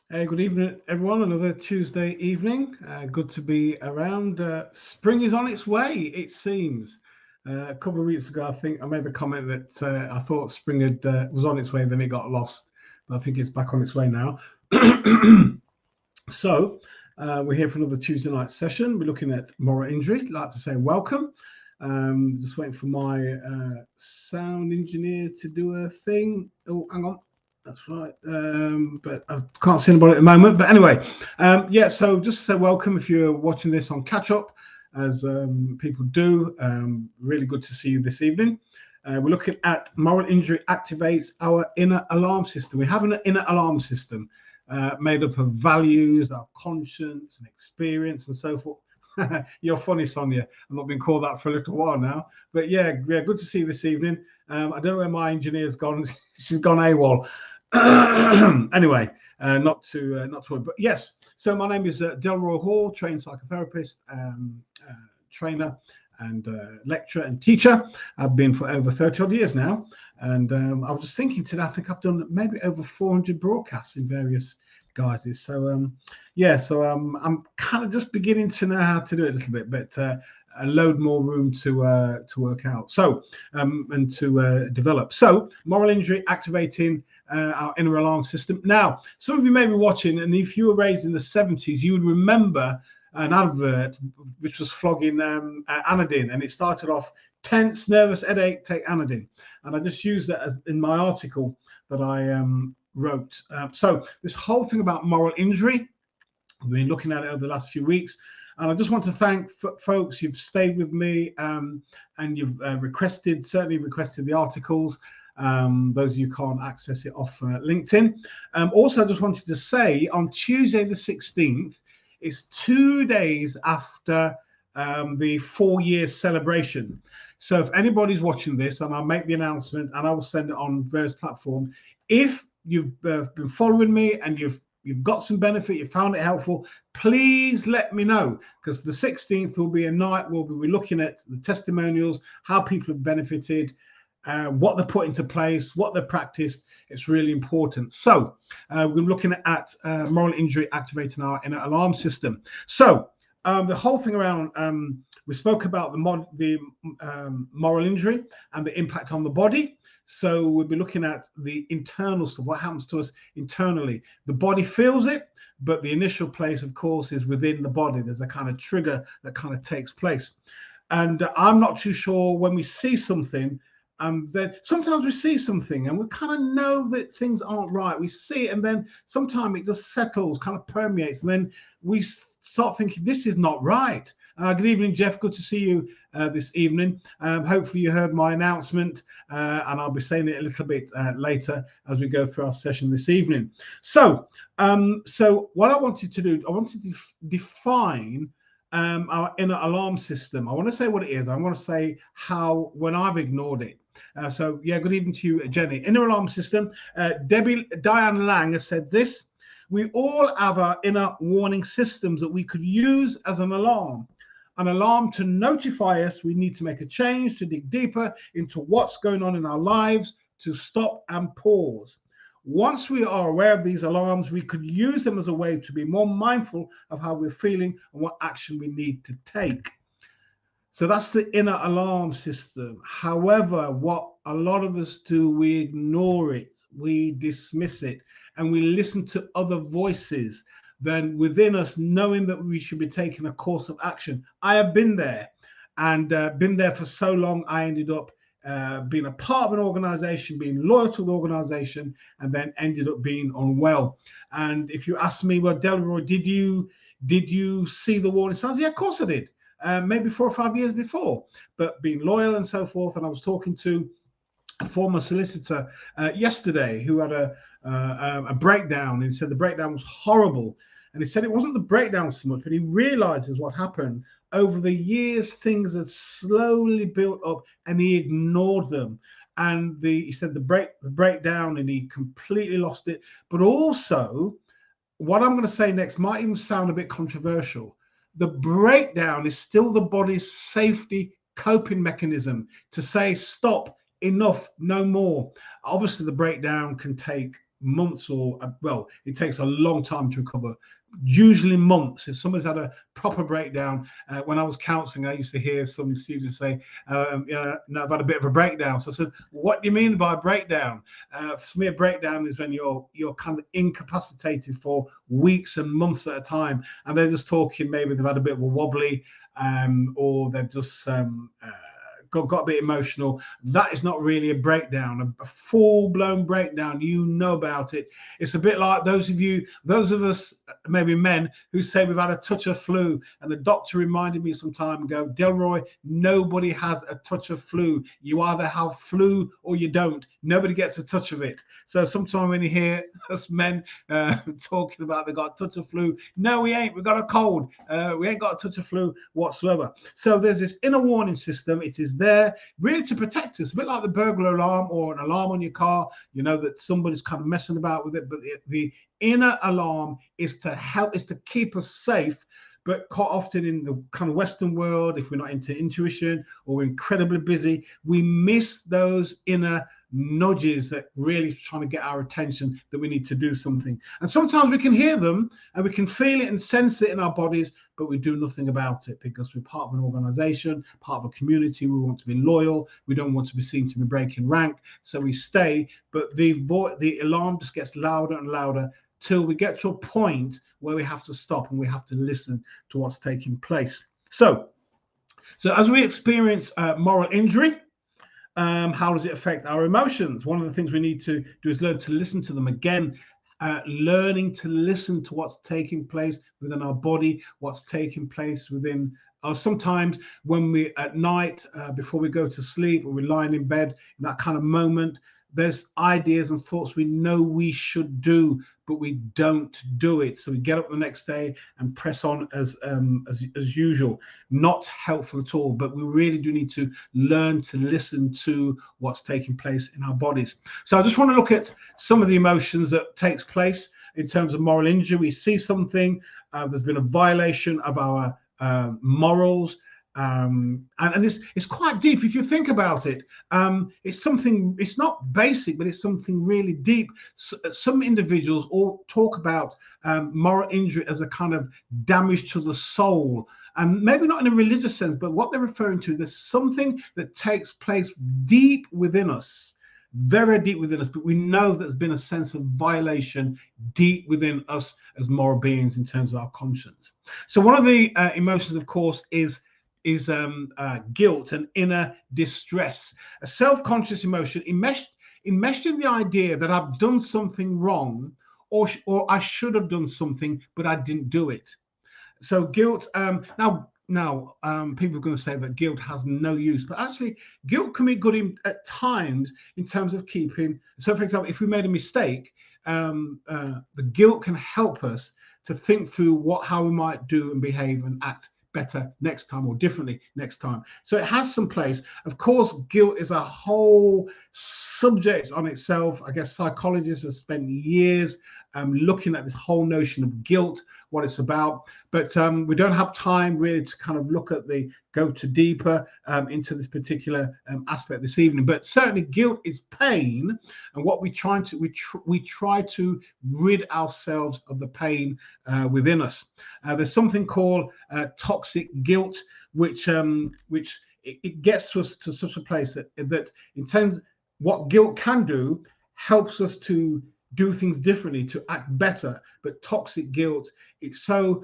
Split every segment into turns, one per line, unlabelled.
Hey, good evening, everyone. Another Tuesday evening. Good to be around. Spring is on its way, it seems. A couple of weeks ago, I think I made the comment that I thought spring was on its way, then it got lost. But I think it's back on its way now. So, we're here for another Tuesday night session. We're looking at moral injury. I'd like to say welcome. Just waiting for my sound engineer to do a thing. Oh, hang on. That's right. But I can't see anybody at the moment. But anyway, yeah, so just to say welcome if you're watching this on catch up, as people do. Really good to see you this evening. We're looking at moral injury activates our inner alarm system. We have an inner alarm system made up of values, our conscience and experience and so forth. You're funny, Sonia. I've not been called that for a little while now. But yeah, good to see you this evening. I don't know where my engineer's gone. She's gone AWOL. Anyway, not to worry. But yes, so my name is Delroy Hall, trained psychotherapist, trainer and lecturer and teacher. I've been for over 30 odd years now. And I was just thinking today, I think I've done maybe over 400 broadcasts in various guises. So yeah, so I'm kind of just beginning to know how to do it a little bit, but a load more room to work out. So and to develop. So moral injury activating our inner alarm system. Now, some of you may be watching, and if you were raised in the 70s, you would remember an advert which was flogging Anadin, and it started off tense, nervous, headache, take Anadin. And I just used that in my article that I wrote. So this whole thing about moral injury, we've been looking at it over the last few weeks. And I just want to thank folks you've stayed with me and you've certainly requested the articles. Those of you can't access it off LinkedIn. Also, I just wanted to say on Tuesday the 16th, it's 2 days after the 4-year celebration. So if anybody's watching this, and I'll make the announcement and I will send it on various platforms. If you've been following me and you've got some benefit, you found it helpful, please let me know, because the 16th will be a night where we'll be looking at the testimonials, how people have benefited, what they put into place, what they practiced. It's really important. So we're looking at moral injury activating our inner alarm system. So the whole thing around, we spoke about the moral injury and the impact on the body. So we'll be looking at the internal stuff, what happens to us internally. The body feels it, but the initial place, of course, is within the body. There's a kind of trigger that kind of takes place. And I'm not too sure when we see something, and then sometimes we see something and we kind of know that things aren't right. We see it, and then sometimes it just settles, kind of permeates, and then we start thinking, this is not right. Good evening, Jeff. Good to see you this evening. Hopefully you heard my announcement, and I'll be saying it a little bit later as we go through our session this evening. So what I wanted to do, I wanted to define our inner alarm system. I want to say what it is. I want to say how, when I've ignored it. So yeah, good evening to you, Jenny. Inner alarm system. Diane Lang has said this: we all have our inner warning systems that we could use as an alarm to notify us we need to make a change, to dig deeper into what's going on in our lives, to stop and pause. Once we are aware of these alarms, we could use them as a way to be more mindful of how we're feeling and what action we need to take. So that's the inner alarm system. However, what a lot of us do, we ignore it, we dismiss it, and we listen to other voices than within us, knowing that we should be taking a course of action. I have been there, and been there for so long, I ended up being a part of an organization, being loyal to the organization, and then ended up being unwell. And if you ask me, well, Delroy, did you see the warning signs? Yeah, of course I did. Maybe 4 or 5 years before, but being loyal and so forth. And I was talking to a former solicitor yesterday who had a breakdown, and he said the breakdown was horrible. And he said it wasn't the breakdown so much, but he realizes what happened. Over the years, things had slowly built up, and he ignored them. And he said the breakdown, and he completely lost it. But also, what I'm going to say next might even sound a bit controversial. The breakdown is still the body's safety coping mechanism to say, stop, enough, no more. Obviously, the breakdown can take months or, well, it takes a long time to recover, usually months. If somebody's had a proper breakdown, when I was counseling, I used to hear some students say, no, I've had a bit of a breakdown. So I said, what do you mean by a breakdown? For me, a breakdown is when you're kind of incapacitated for weeks and months at a time, and they're just talking, maybe they've had a bit of a wobbly, or they've just got a bit emotional. That is not really a breakdown. A full-blown breakdown, you know about it. It's a bit like those of us, maybe men, who say we've had a touch of flu, and the doctor reminded me some time ago, Delroy, nobody has a touch of flu. You either have flu or you don't. Nobody gets a touch of it. So sometimes when you hear us men talking about they got a touch of flu, no, we ain't. We got a cold. We ain't got a touch of flu whatsoever. So there's this inner warning system. It is there really to protect us, a bit like the burglar alarm or an alarm on your car. You know that somebody's kind of messing about with it, but the inner alarm is to help, is to keep us safe. But quite often in the kind of Western world, if we're not into intuition or we're incredibly busy, we miss those inner nudges that really trying to get our attention, that we need to do something. And sometimes we can hear them and we can feel it and sense it in our bodies, but we do nothing about it because we're part of an organization, part of a community. We want to be loyal. We don't want to be seen to be breaking rank. So we stay, but the alarm just gets louder and louder till we get to a point where we have to stop and we have to listen to what's taking place. So as we experience moral injury, how does it affect our emotions? One of the things we need to do is learn to listen to them. Again, learning to listen to what's taking place within our body, what's taking place within us. Sometimes when we at night, before we go to sleep, or we're lying in bed, in that kind of moment, there's ideas and thoughts we know we should do, but we don't do it. So we get up the next day and press on as usual. Not helpful at all, but we really do need to learn to listen to what's taking place in our bodies. So I just want to look at some of the emotions that takes place in terms of moral injury. We see something, there's been a violation of our morals, and it's quite deep if you think about it. It's something, it's not basic, but it's something really deep. Some individuals all talk about moral injury as a kind of damage to the soul, and maybe not in a religious sense, but what they're referring to, there's something that takes place deep within us, very deep within us, but we know that there's been a sense of violation deep within us as moral beings in terms of our conscience. So one of the emotions, of course, is guilt and inner distress, a self-conscious emotion enmeshed in the idea that I've done something wrong, or I should have done something, but I didn't do it. So guilt, now people are going to say that guilt has no use, but actually guilt can be good at times in terms of keeping. So for example, if we made a mistake, the guilt can help us to think through how we might do and behave and act better next time, or differently next time. So it has some place. Of course, guilt is a whole subject on itself. I guess psychologists have spent years looking at this whole notion of guilt, what it's about, but we don't have time really to kind of go to deeper into this particular aspect this evening. But certainly guilt is pain, and what we try to rid ourselves of the pain within us. There's something called toxic guilt, which it gets us to such a place that in terms of what guilt can do, helps us to do things differently, to act better. But toxic guilt, it's so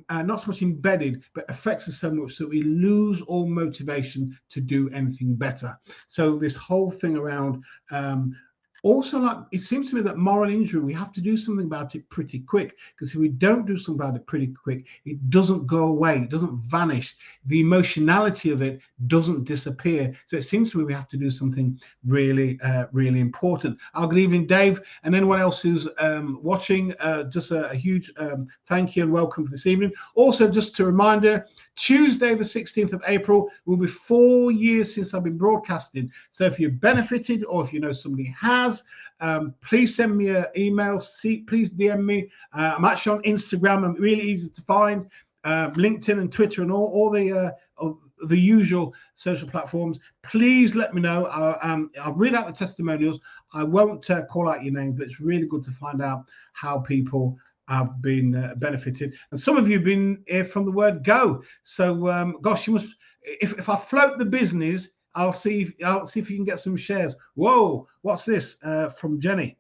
not so much embedded, but affects us so much that we lose all motivation to do anything better. So this whole thing around also, like, it seems to me that moral injury, we have to do something about it pretty quick, because if we don't do something about it pretty quick, it doesn't go away, it doesn't vanish, the emotionality of it doesn't disappear. So it seems to me we have to do something really really important. Good evening, Dave, and anyone else who's watching, just a huge thank you and welcome for this evening. Also, just a reminder, Tuesday the 16th of April will be 4 years since I've been broadcasting. So if you've benefited, or if you know somebody has, please send me an email. Please DM me. I'm actually on Instagram. I'm really easy to find. LinkedIn and Twitter and all the usual social platforms, please let me know. I'll read out the testimonials. I won't call out your names, but it's really good to find out how people have been benefited. And some of you have been here from the word go. So gosh, you must, if I float the business, I'll see if you can get some shares. Whoa, what's this from Jenny?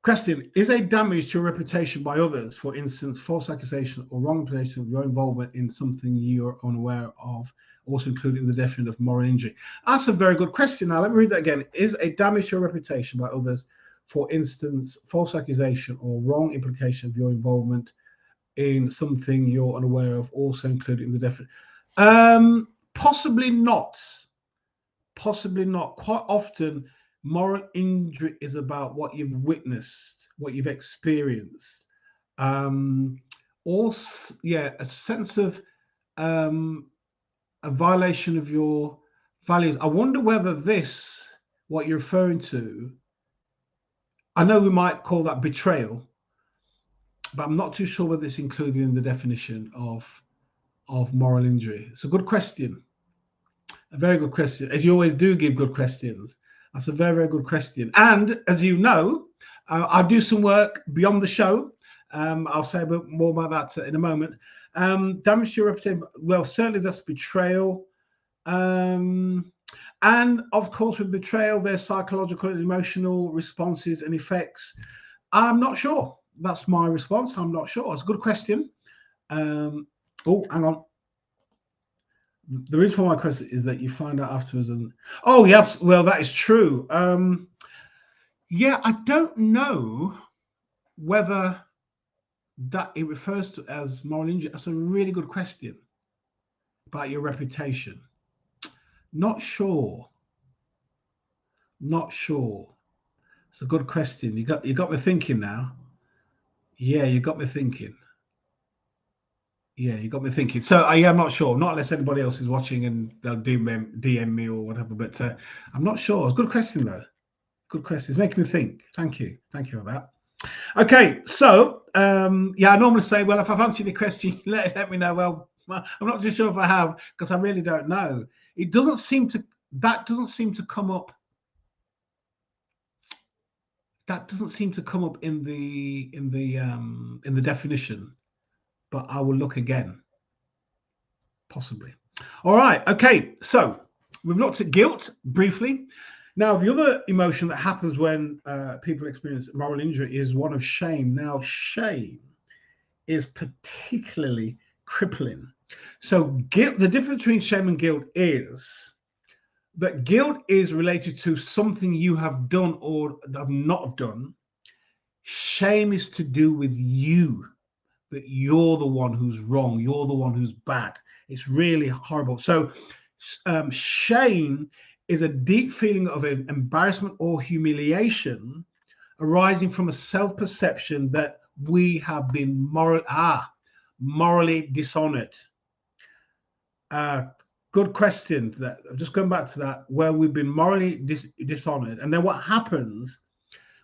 Question: is a damage to your reputation by others, for instance, false accusation or wrong implication of your involvement in something you're unaware of, also included in the definition of moral injury? That's a very good question. Now, let me read that again. Is a damage to your reputation by others, for instance, false accusation or wrong implication of your involvement in something you're unaware of, also included in the definition? Possibly not. Possibly not. Quite often, moral injury is about what you've witnessed, what you've experienced. Also, yeah, a sense of a violation of your values. I wonder whether this, what you're referring to, I know we might call that betrayal, but I'm not too sure whether it's included in the definition of moral injury. It's a good question. A very good question, as you always do give good questions. That's a very, very good question. And as you know, I'll do some work beyond the show. I'll say a bit more about that in a moment. Damage to your reputation. Well, certainly that's betrayal. And of course, with betrayal, there's psychological and emotional responses and effects. I'm not sure. That's my response. I'm not sure. It's a good question. Oh, hang on. The reason for my question is that you find out afterwards. And oh, yeah, well, that is true. Yeah, I don't know whether that it refers to as moral injury. That's a really good question about your reputation. Not sure. Not sure. It's a good question. You got me thinking now. Yeah, you got me thinking. Yeah, you got me thinking. So yeah, I'm not sure. Not unless anybody else is watching and they'll DM me or whatever. But I'm not sure. It's a good question though. Good question. It's making me think. Thank you. Thank you for that. Okay, so yeah, I normally say, well, if I've answered your question, let me know. Well, I'm not too sure if I have, because I really don't know. It doesn't seem to. That doesn't seem to come up. That doesn't seem to come up in the definition. But I will look again. Possibly. All right. Okay. So we've looked at guilt briefly. Now, the other emotion that happens when people experience moral injury is one of shame. Now, shame is particularly crippling. So guilt, the difference between shame and guilt is that guilt is related to something you have done or have not done. Shame is to do with you, that you're the one who's wrong, you're the one who's bad. It's really horrible. So shame is a deep feeling of embarrassment or humiliation arising from a self-perception that we have been morally dishonored. Good question. That just going back to that, where we've been morally dishonored, and then what happens?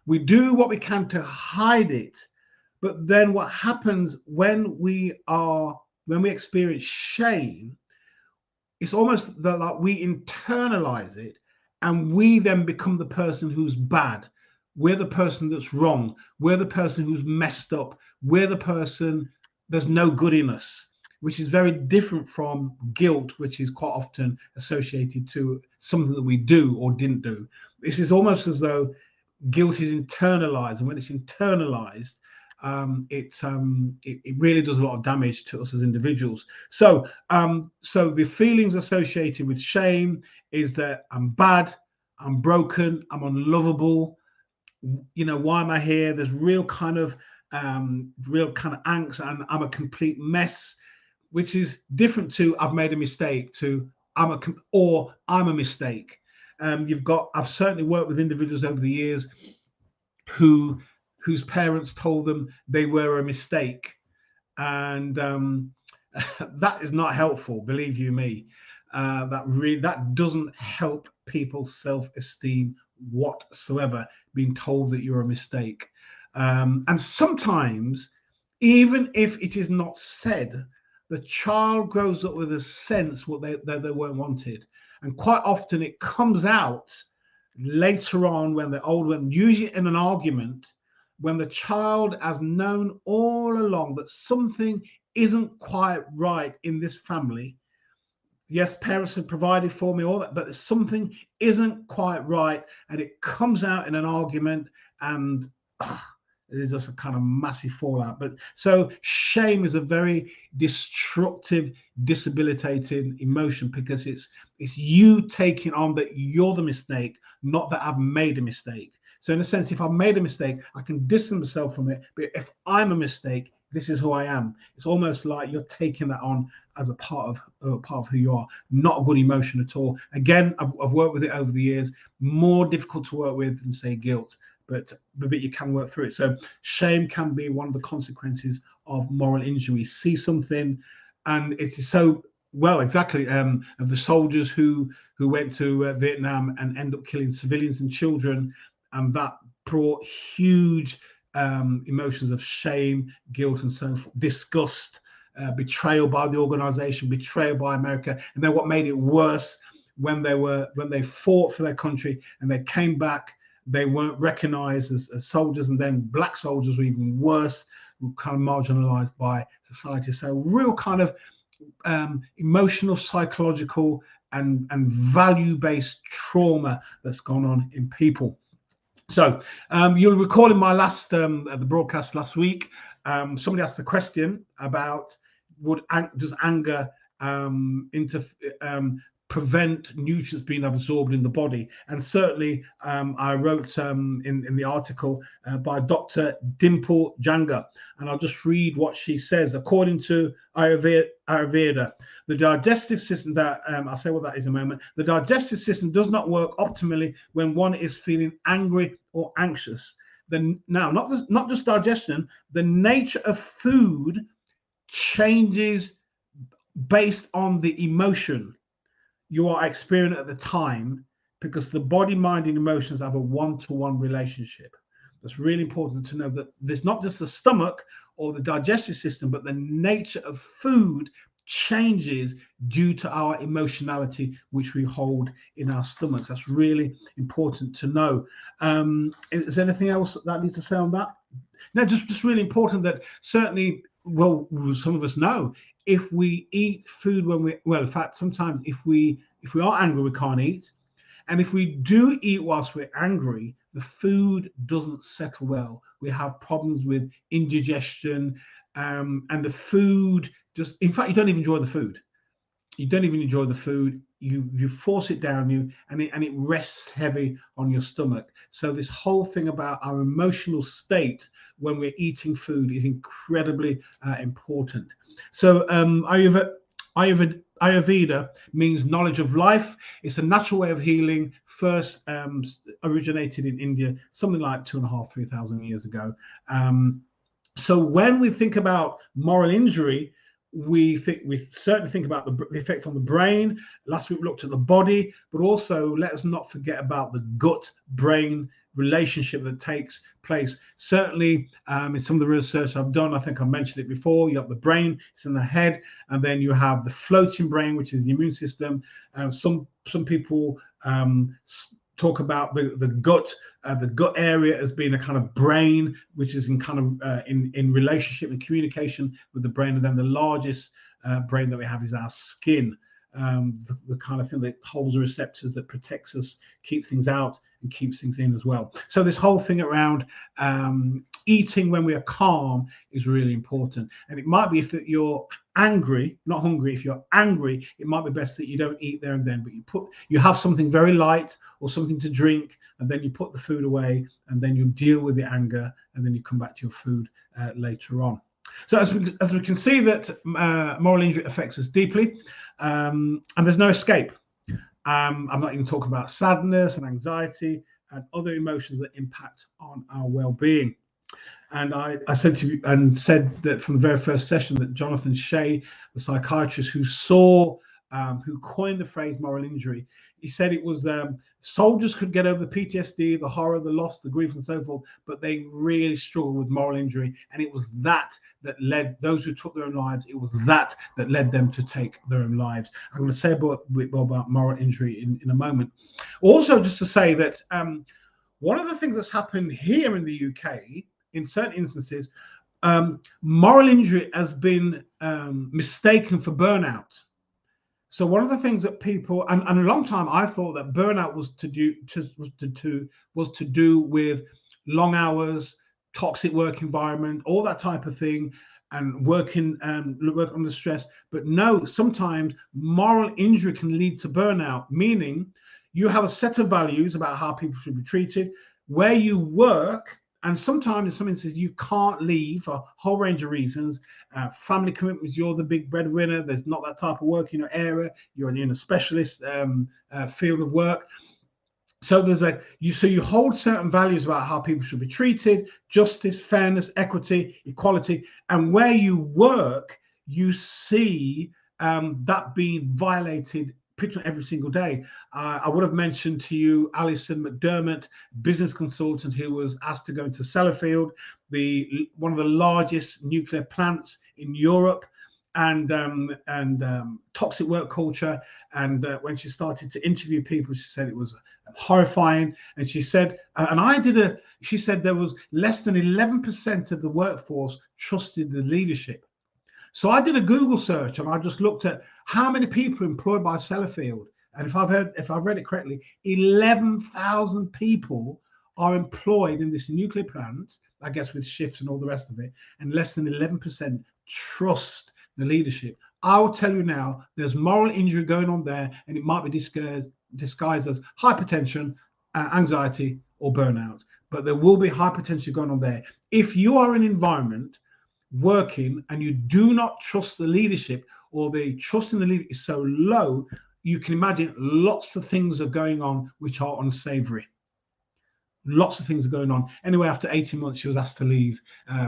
We do what we can to hide it, but then what happens when we experience shame? It's almost like we internalize it, and we then become the person who's bad. We're the person that's wrong. We're the person who's messed up. We're the person, there's no good in us, which is very different from guilt, which is quite often associated to something that we do or didn't do. This is almost as though guilt is internalized, and when it's internalized, it really does a lot of damage to us as individuals. So the feelings associated with shame is that I'm bad, I'm broken, I'm unlovable. You know, why am I here? There's real kind of angst, and I'm a complete mess, which is different to I've made a mistake to I'm a mistake. I've certainly worked with individuals over the years whose parents told them they were a mistake, and that is not helpful, believe you me. That doesn't help people's self-esteem whatsoever, being told that you're a mistake. And sometimes, even if it is not said, the child grows up with a sense what they weren't wanted. And quite often it comes out later on when they're older, and usually in an argument, when the child has known all along that something isn't quite right in this family. Yes, parents have provided for me, all that, but something isn't quite right, and it comes out in an argument, and there's just a kind of massive fallout. But so shame is a very destructive, debilitating emotion, because it's you taking on that you're the mistake, not that I've made a mistake. So in a sense, if I've made a mistake, I can distance myself from it. But if I'm a mistake, this is who I am. It's almost like you're taking that on as a part of who you are. Not a good emotion at all. Again, I've worked with it over the years. More difficult to work with than, say, guilt, but you can work through it. So shame can be one of the consequences of moral injury. See something, and it is so exactly of the soldiers who went to Vietnam and end up killing civilians and children, and that brought huge emotions of shame, guilt, and so forth, disgust, betrayal by the organization, betrayal by America. And then what made it worse, when they fought for their country and they came back, they weren't recognized as soldiers, and then black soldiers were even worse, were kind of marginalized by society. So real kind of emotional, psychological, and value-based trauma that's gone on in people. So you'll recall in my last the broadcast last week, somebody asked the question about does anger prevent nutrients being absorbed in the body? And certainly I wrote in the article by Dr. Dimple Janga, and I'll just read what she says. According to Ayurveda, the digestive system, I'll say what that is in a moment, the digestive system does not work optimally when one is feeling angry or anxious. Now, not just digestion, the nature of food changes based on the emotion you are experiencing at the time, because the body, mind, and emotions have a one-to-one relationship. That's really important to know, that there's not just the stomach or the digestive system, but the nature of food changes due to our emotionality, which we hold in our stomachs. That's really important to know. Is there anything else that I need to say on that? No, just really important that certainly, well, some of us know, if we eat food in fact, sometimes if we are angry, we can't eat. And if we do eat whilst we're angry, the food doesn't settle well. We have problems with indigestion, and the food just, in fact, you don't even enjoy the food. You don't even enjoy the food. You force it down you, and it rests heavy on your stomach. So this whole thing about our emotional state when we're eating food is incredibly important. So Ayurveda means knowledge of life. It's a natural way of healing. First originated in India, something like 2,500 to 3,000 years ago. So when we think about moral injury, we certainly think about the effect on the brain. Last week we looked at the body, but also let us not forget about the gut-brain relationship that takes place. Certainly in some of the research I've done, I think I mentioned it before, you have the brain, it's in the head, and then you have the floating brain, which is the immune system. Some people talk about the gut area as being a kind of brain, which is in kind of in relationship and communication with the brain. And then the largest brain that we have is our skin, the kind of thing that holds the receptors, that protects us, keeps things out and keeps things in as well. So this whole thing around eating when we are calm is really important. And it might be, if you're angry, not hungry, if you're angry, it might be best that you don't eat there and then, but you have something very light or something to drink, and then you put the food away, and then you deal with the anger, and then you come back to your food later on. So as we can see, that moral injury affects us deeply, and there's no escape. I'm not even talking about sadness and anxiety and other emotions that impact on our well-being. And I said to you, and said that from the very first session, that Jonathan Shea, the psychiatrist who coined the phrase moral injury, he said it was soldiers could get over the PTSD, the horror, the loss, the grief, and so forth, but they really struggled with moral injury, and it was that led those who took their own lives. It was that led them to take their own lives. I'm going to say about moral injury in a moment. Also, just to say that one of the things that's happened here in the UK, in certain instances, moral injury has been mistaken for burnout. So one of the things that people, and a long time I thought that burnout was to do with long hours, toxic work environment, all that type of thing, and work under stress. But no, sometimes moral injury can lead to burnout, meaning you have a set of values about how people should be treated, where you work, and sometimes in some instances you can't leave for a whole range of reasons. Family commitments, you're the big breadwinner, there's not that type of work in your area, you're in a specialist field of work. So you hold certain values about how people should be treated, justice, fairness, equity, equality, and where you work, you see that being violated pretty much every single day. I would have mentioned to you Alison McDermott, business consultant who was asked to go into Sellafield, one of the largest nuclear plants in Europe, and toxic work culture. And when she started to interview people, she said it was horrifying. And she said, she said there was less than 11% of the workforce trusted the leadership. So I did a Google search and I just looked at how many people employed by Sellafield. And if I've read it correctly, 11,000 people are employed in this nuclear plant, I guess with shifts and all the rest of it, and less than 11% trust the leadership. I'll tell you now, there's moral injury going on there, and it might be disguised as hypertension, anxiety, or burnout. But there will be hypertension going on there. If you are in an environment working and you do not trust the leadership, or the trust in the leader is so low, you can imagine lots of things are going on which are unsavory. Lots of things are going on. Anyway, after 18 months, she was asked to leave.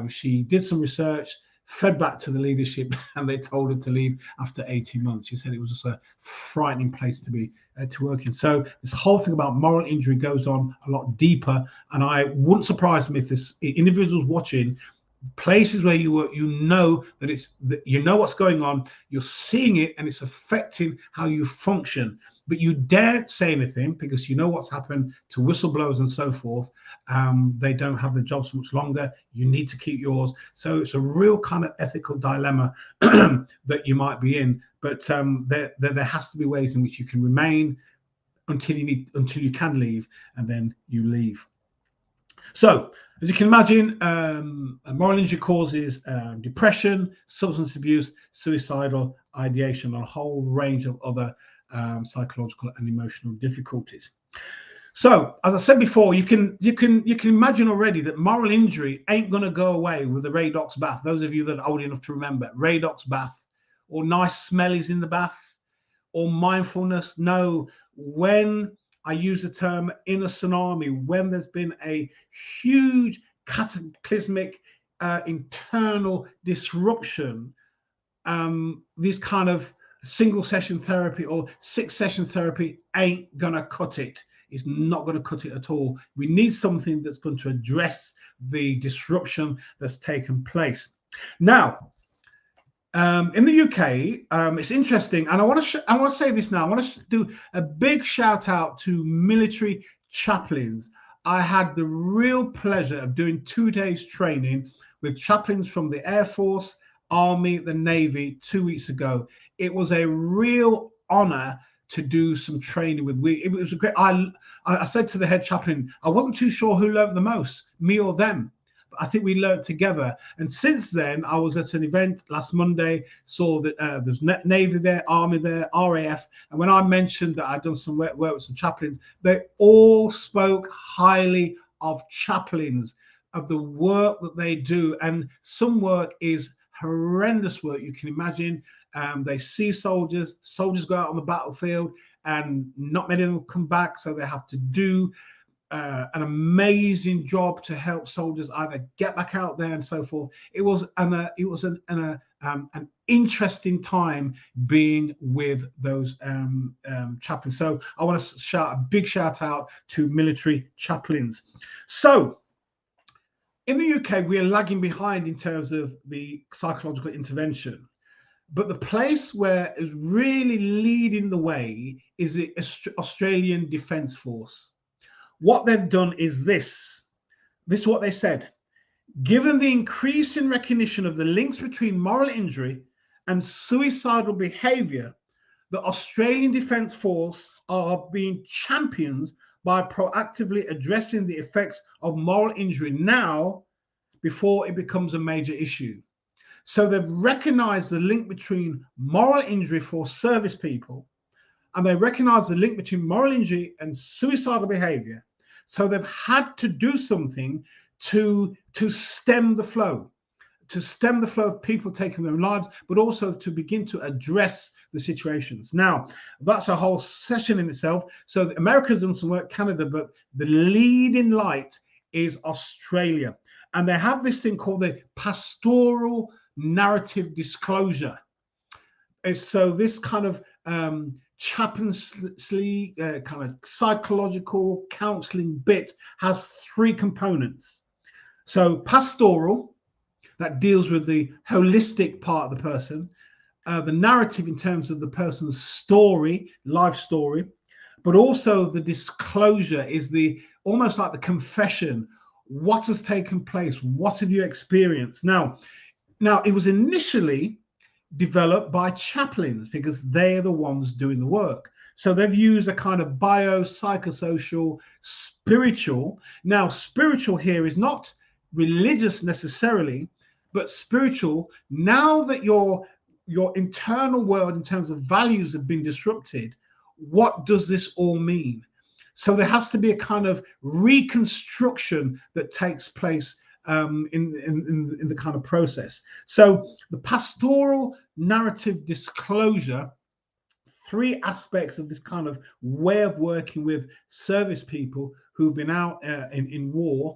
She did some research, fed back to the leadership, and they told her to leave after 18 months. She said it was just a frightening place to be to work in. So this whole thing about moral injury goes on a lot deeper, and I wouldn't surprise me if this individuals watching places where you work, you know what's going on, you're seeing it, and it's affecting how you function, but you daren't say anything because you know what's happened to whistleblowers and so forth. They don't have the jobs much longer. You need to keep yours. So it's a real kind of ethical dilemma that you might be in. But there has to be ways in which you can remain until you can leave, and then you leave. So, as you can imagine, moral injury causes depression, substance abuse, suicidal ideation, and a whole range of other psychological and emotional difficulties. So, as I said before, you can imagine already that moral injury ain't going to go away with the Radox bath. Those of you that are old enough to remember Radox bath, or nice smellies in the bath, or mindfulness. No, when I use the term inner tsunami, when there's been a huge cataclysmic internal disruption, this kind of single session therapy or 6-session therapy ain't gonna cut it. It's not going to cut it at all. We need something that's going to address the disruption that's taken place. Now, in the UK, it's interesting, and I want to say this now. I want to do a big shout out to military chaplains. I had the real pleasure of doing 2 days training with chaplains from the Air Force, Army, the Navy 2 weeks ago. It was a real honor to do some training with. It was a great. I said to the head chaplain, I wasn't too sure who learned the most, me or them. I think we learned together. And since then, I was at an event last Monday, saw that there's Navy there, Army there, RAF. And when I mentioned that I'd done some work with some chaplains, they all spoke highly of chaplains, of the work that they do. And some work is horrendous work. You can imagine. They see soldiers go out on the battlefield, and not many of them come back. So they have to do an amazing job to help soldiers either get back out there and so forth. It was an an interesting time being with those chaplains. So I want to shout a big shout out to military chaplains. So in the UK, we are lagging behind in terms of the psychological intervention. But the place where is really leading the way is the Australian Defence Force. What they've done is this. This is what they said. Given the increase in recognition of the links between moral injury and suicidal behaviour, the Australian Defence Force are being champions by proactively addressing the effects of moral injury now before it becomes a major issue. So they've recognised the link between moral injury for service people, and they recognise the link between moral injury and suicidal behaviour. So they've had to do something to stem the flow, of people taking their lives, but also to begin to address the situations. Now, that's a whole session in itself. So America's done some work, Canada, but the leading light is Australia. And they have this thing called the pastoral narrative disclosure. So this kind of chaplaincy, kind of psychological counseling bit has three components. So pastoral, that deals with the holistic part of the person, the narrative in terms of the person's story, life story, but also the disclosure is the almost like the confession. What has taken place? What have you experienced? Now it was initially developed by chaplains because they are the ones doing the work. So they've used a kind of bio-psychosocial, spiritual. Now, spiritual here is not religious necessarily, but spiritual. Now that your internal world in terms of values have been disrupted, what does this all mean? So there has to be a kind of reconstruction that takes place in the kind of process. So the pastoral narrative disclosure, three aspects of this kind of way of working with service people who've been out in war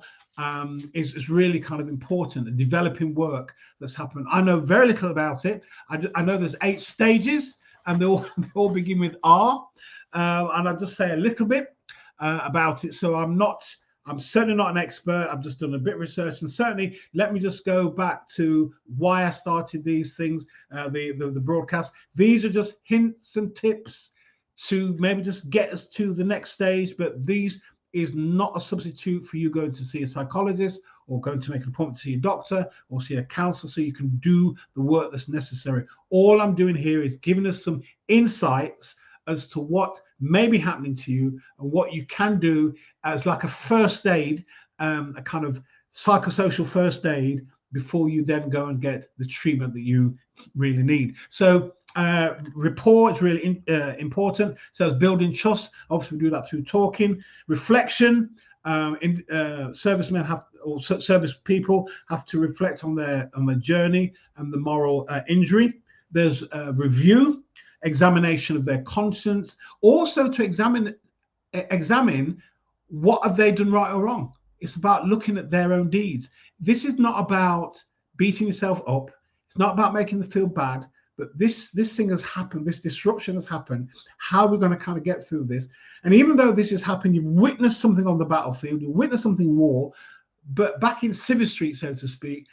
is really kind of important. The developing work that's happened. I know very little about it. I know there's 8 stages, and they all begin with R. And I'll just say a little bit about it. So I'm certainly not an expert. I've just done a bit of research, and certainly let me just go back to why I started these things, the broadcast. These are just hints and tips to maybe just get us to the next stage, but these is not a substitute for you going to see a psychologist or going to make an appointment to see a doctor or see a counselor so you can do the work that's necessary. All I'm doing here is giving us some insights as to what may be happening to you and what you can do as like a first aid, a kind of psychosocial first aid before you then go and get the treatment that you really need. So rapport is really important. So it's building trust. Obviously, we do that through talking. Reflection. Servicemen have, or service people have to reflect on their journey and the moral injury. There's review, examination of their conscience, also to examine what have they done right or wrong. It's about looking at their own deeds. This is not about beating yourself up. It's not about making them feel bad, but this thing has happened. This disruption has happened. How are we going to kind of get through this? And even though this has happened, you've witnessed something on the battlefield, you've witnessed something in war, but back in Civic Street, so to speak,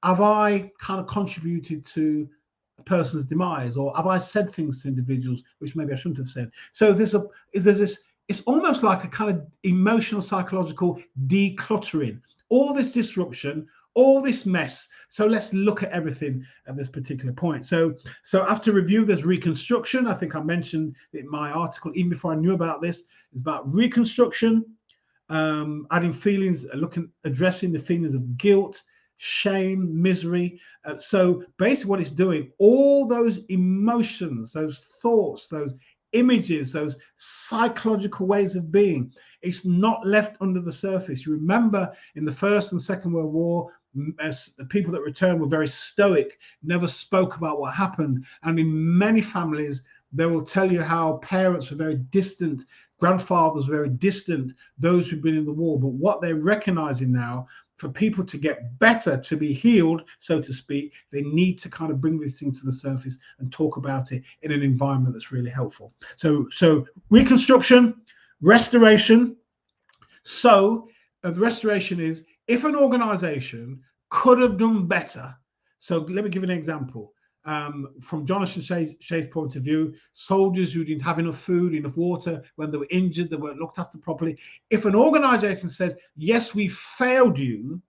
have I kind of contributed to a person's demise, or have I said things to individuals which maybe I shouldn't have said? So there's this, it's almost like a kind of emotional, psychological decluttering. All this disruption, all this mess. So let's look at everything at this particular point. So after review, there's reconstruction. I think I mentioned in my article, even before I knew about this, it's about reconstruction, adding feelings, addressing the feelings of guilt, shame, misery. So basically what it's doing, all those emotions, those thoughts, those images, those psychological ways of being, it's not left under the surface. You remember in the First and Second World War, as the people that returned were very stoic, never spoke about what happened. And in many families, they will tell you how parents were very distant, grandfathers were very distant, those who've been in the war. But what they're recognizing now for people to get better, to be healed, so to speak, they need to kind of bring this thing to the surface and talk about it in an environment that's really helpful. So reconstruction, restoration. So the restoration is if an organization could have done better. So let me give you an example. From Jonathan Shea's point of view, soldiers who didn't have enough food, enough water, when they were injured, they weren't looked after properly. If an organization said, yes, we failed you,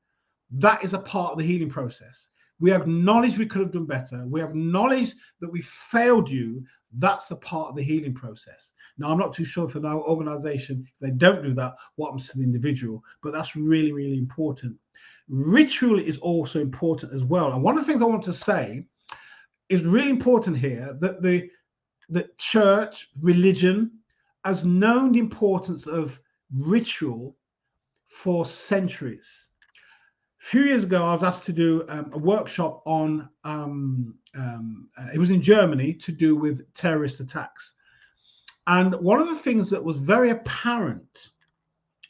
that is a part of the healing process. We acknowledge we could have done better. We acknowledge that we failed you. That's a part of the healing process. Now, I'm not too sure for an organization, if they don't do that, what happens to the individual, but that's really, really important. Ritual is also important as well. And one of the things I want to say is really important here, that the church, religion, has known the importance of ritual for centuries. A few years ago, I was asked to do a workshop on, it was in Germany, to do with terrorist attacks. And one of the things that was very apparent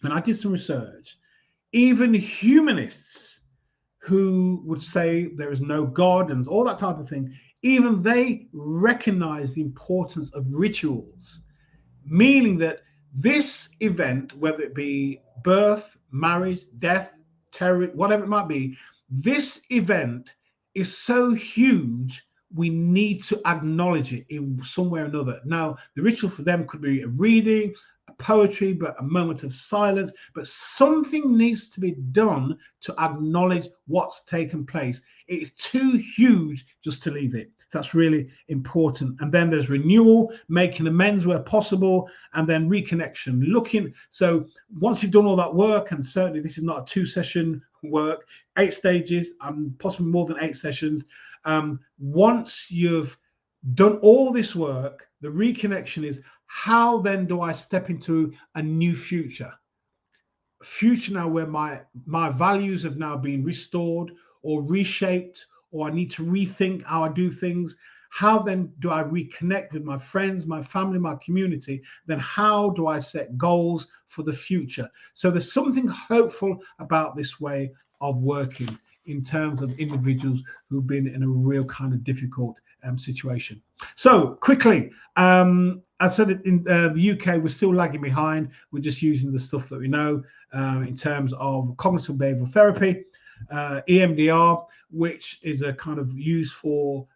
when I did some research, even humanists who would say there is no God and all that type of thing, even they recognize the importance of rituals, meaning that this event, whether it be birth, marriage, death, terror, whatever it might be, this event is so huge, we need to acknowledge it in some way or another. Now, the ritual for them could be a reading, a poetry, but a moment of silence, but something needs to be done to acknowledge what's taken place. It is too huge just to leave it. So that's really important. And then there's renewal, making amends where possible, and then reconnection, looking. So once you've done all that work, and certainly this is not a 2-session work, 8 stages, possibly more than 8 sessions. Once you've done all this work, the reconnection is, how then do I step into a new future? Future now where my values have now been restored or reshaped, or I need to rethink how I do things. How then do I reconnect with my friends, my family, my community? Then how do I set goals for the future? So there's something hopeful about this way of working in terms of individuals who've been in a real kind of difficult situation. So quickly, I said in the UK, we're still lagging behind. We're just using the stuff that we know in terms of cognitive behavioral therapy, EMDR, which is a kind of used for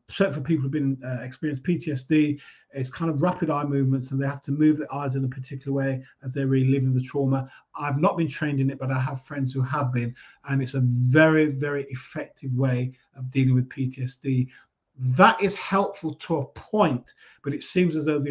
certainly for people who've been experienced PTSD. It's kind of rapid eye movements, and they have to move their eyes in a particular way as they're reliving the trauma. I've not been trained in it, but I have friends who have been, and it's a very, very effective way of dealing with PTSD. That is helpful to a point, but it seems as though the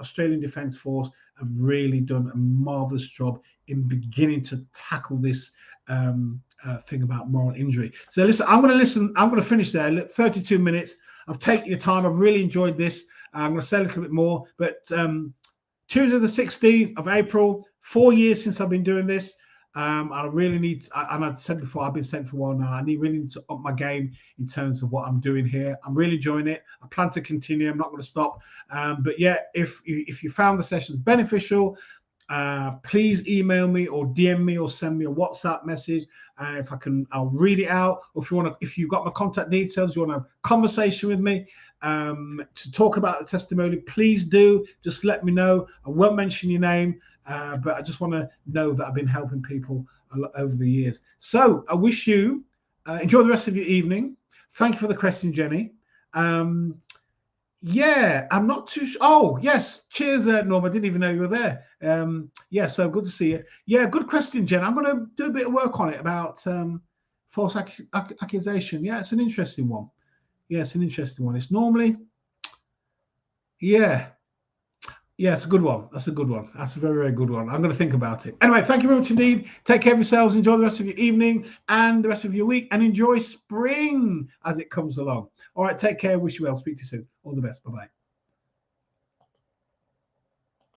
Australian Defence Force have really done a marvelous job in beginning to tackle this thing about moral injury. So listen, I'm going to finish there. 32 minutes. I've taken your time. I've really enjoyed this. I'm going to say a little bit more, but Tuesday the 16th of April, 4 years since I've been doing this. I really need, and I've said before, I've been saying for a while now, I really need to up my game in terms of what I'm doing here. I'm really enjoying it. I plan to continue. I'm not going to stop. But yeah, if you found the sessions beneficial, please email me or DM me or send me a WhatsApp message. If I can, I'll read it out. Or if you've got my contact details, you want to have a conversation with me to talk about the testimony, please do. Just let me know. I won't mention your name. But I just want to know that I've been helping people a lot over the years. So I wish you enjoy the rest of your evening. Thank you for the question, Jenny. Yeah, I'm not too sure. Oh, yes. Cheers, Norm. I didn't even know you were there. Yeah, so good to see you. Yeah, good question, Jen. I'm going to do a bit of work on it about false accusation. Yeah, it's an interesting one. Yeah, it's an interesting one. It's normally, yeah. Yeah, it's a good one. That's a good one. That's a very, very good one. I'm going to think about it. Anyway, thank you very much indeed. Take care of yourselves. Enjoy the rest of your evening and the rest of your week, and enjoy spring as it comes along. All right, take care. Wish you well. Speak to you soon. All the best. Bye-bye.